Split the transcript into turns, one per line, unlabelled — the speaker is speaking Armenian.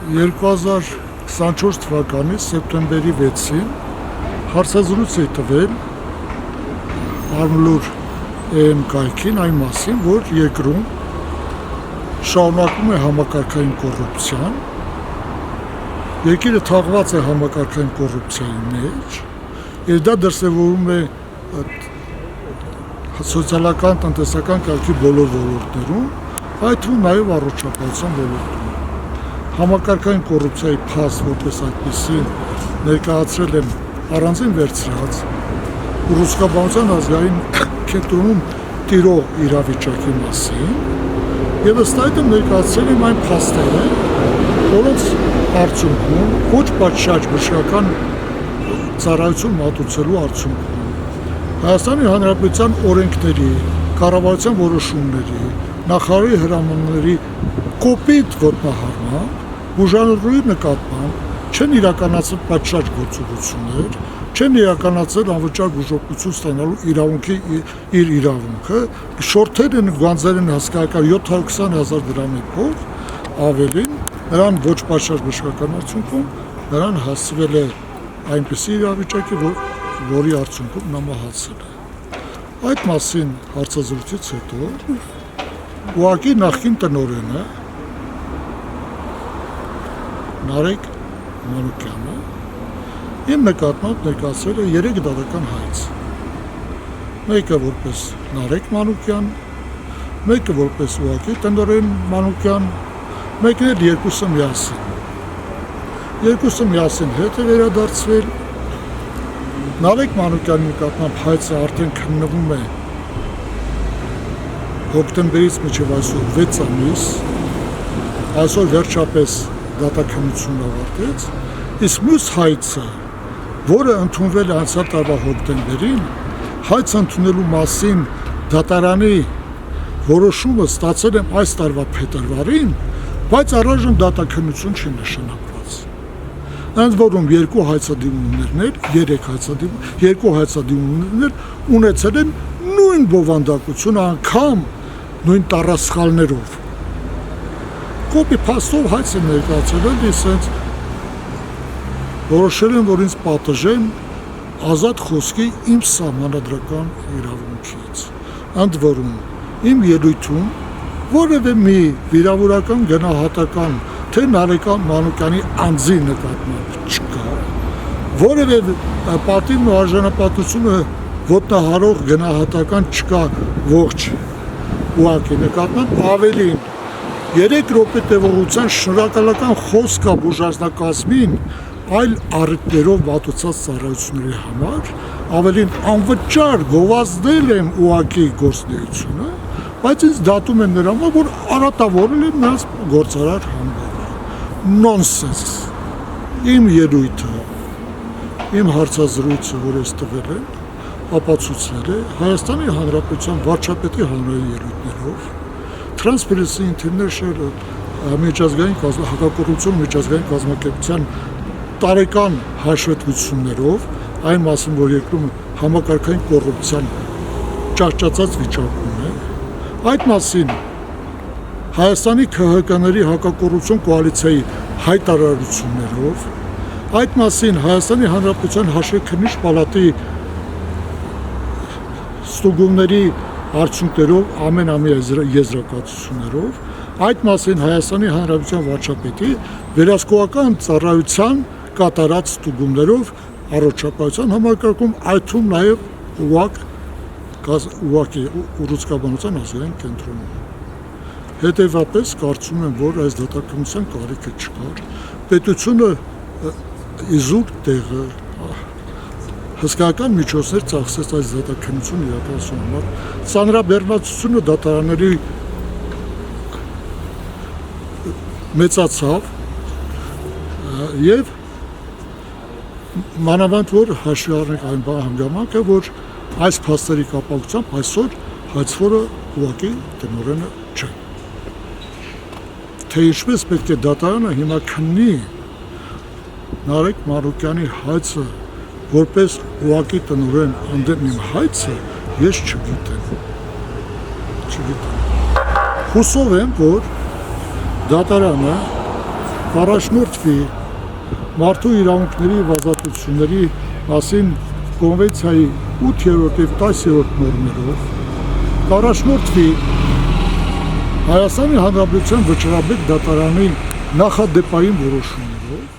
2024 թվականի սեպտեմբերի 6-ին հարցազրույց է տվել Արմլուր AM կայքին այն մասին, որ երկրում շարունակում է համակարգային կոռուպցիան, երկիրը թաղված է համակարգային կոռուպցիայի մեջ, եւ դա դրսևորվում է սոցիալական, տնտեսական կարգի բոլոր ոլորտներում, այդ թվում նաեւ առողջապահության ոլորտում։ Համակարգային կոռուպցիայի փաստ որպես այդպիսին ներկայացրել են առանձին վերցրած Ռուսկաբանության ազգային կենտրոնում տիրող իրավիճակի մասին եւ ըստ այդմ ներկայացրել են այն փաստերը, որոնց արդյունքում ոչ պատշաճ բժշկական ծառայություն մատուցելու արդյունքում Հայաստանի Հանրապետության օրենքների, կառավարության որոշումների, նախարարի հրամանների կոպիտ ոտնահարման, բուժանորի նկատմամբ չեն իրականացել պատշաճ գործողություններ, չեն իրականացել անվճար բուժօգնություն ստանալու իրավունքի իր իրավունքը, շորթեր են գանձեր են հասկական 720,000 դրամի փող, ավելին, նրան ոչ պատշաճ բժշկական արդյունքում, նրան հասցվել է այնպիսի իրավիճակի, որի արդյունքում նա մահացել է։ Այդ մասին հարցազրույցից հետո ուղղակի նախկին տնօրենը Նարեկ Մանուկյանը իմ նկատմամբ ներկայացրել է 3 դատական հայց։ Մեկը որպես Նարեկ Մանուկյան, մեկը որպես ուղղակի տնօրեն Մանուկյան, մեկն էլ երկուսը միասին։ Երկուսը միասին հետ է վերադարձվել։ Նարեկ Մանուկյանի նկատմամբ հայցը արդեն քննվում է հոկտեմբերից մինչև այսօր 6 ամիս, այսօր վերջապես դատաքննությունն ավարտեց, իսկ մյուս հայցը, որը ընդունվել է անցյալ տարվա հոկտեմբերին, հայց ընդունելու մասին դատարանի որոշումը ստացել եմ այս տարվա փետրվարին, բայց առայժմ դատաքննություն չի նշանակված։ Ընդ որում երկու հայցադիմումներներ ունեցել են նույն բովանդակություն, անգամ նույն տառասխալներով։ Կոպի փաստով հայց են ներկայացրել, իսկ որոշել են, որ ինձ պատժեն ազատ խոսքի իմ սահմանադրական իրավունքից։ Ընդ որում, իմ ելույթում որևէ մի վիրավորական գնահատական, թե Նարեկ Մանուկյանի անձի նկատմամբ չկա, որևէ պատիվն ու արժանապատվությունը ոտնահարող գնահատական չկա ողջ ուղղակի նկատմամբ, ավելին 3 րոպե տևողության շնորհակալական խոսք կա բուժանձնակազմին այլ առիթներով մատուցած ծառայությունների համար, ավելին անվճար գովազդել եմ ուղղակի գործունեությունը, բայց ինձ դատում են նրան, որ արատավորել եմ նրանց գործարար համբավը։ Նոնսենս։ Իմ ելույթը, իմ հարցազրույցը, որ ես տվել եմ, ապացուցվել է Հայաստանի Հանրապետության վարչապետի հանրային ելույթներով, Transparency International միջազգային հակակոռուպցիոն միջազգային կազմակերպության տարեկան հաշվետվություններով, այն մասին, որ երկրում համակարգային կոռուպցիան ճահճացած վիճակում է, այդ մասին Հայաստանի ՔՀԿ-ների հակակոռուպցիոն կոալիցիայի հայտարարություններով, այդ մասին Հայաստանի Հանրապետության հաշվեկնիչ պալատի ստուգումների արդյունքներով ամեն ամի եզրակացություններով, այդ մասին Հայաստանի Հանրապետության վարչապետի վերահսկողական ծառայության կատարած ստուգումներով առողջապահության համակարգում, այդ թվում նաև ուղղակի Ռուսկաբանության ազգային կենտրոնում։ Հետևաբար կարծում եմ, որ այս դատաքննության կարիքը չկար, պետությունը իզուր տեղը հսկայական միջոցներ ծախսեց այս դատաքննությունը իրականացնելու համար, ծանրաբեռնվածությունը դատարանների մեծացավ եւ մանավանդ որ հաշվի առնենք այն հանգամանքը, որ այս փաստերի կապակցությամբ այսօր հայցվորը ուղղակի տնօրենը չէ։ Թե ինչպես պետք է դատարանը հիմա քննի Նարեկ Մանուկյանի հայցը որպես ուղղակի տնօրեն ընդդեմ իմ հայցը, ես չգիտեմ։ Հուսով եմ, որ դատարանը կառաջնորդվի մարդու իրավունքների և ազատությունների մասին կոնվենցիայի 8-րդ և 10-րդ նորմերով, կառաջնորդվի Հայաստանի Հանրապետության վճռաբեկ դատարանի նախադեպային որոշումներով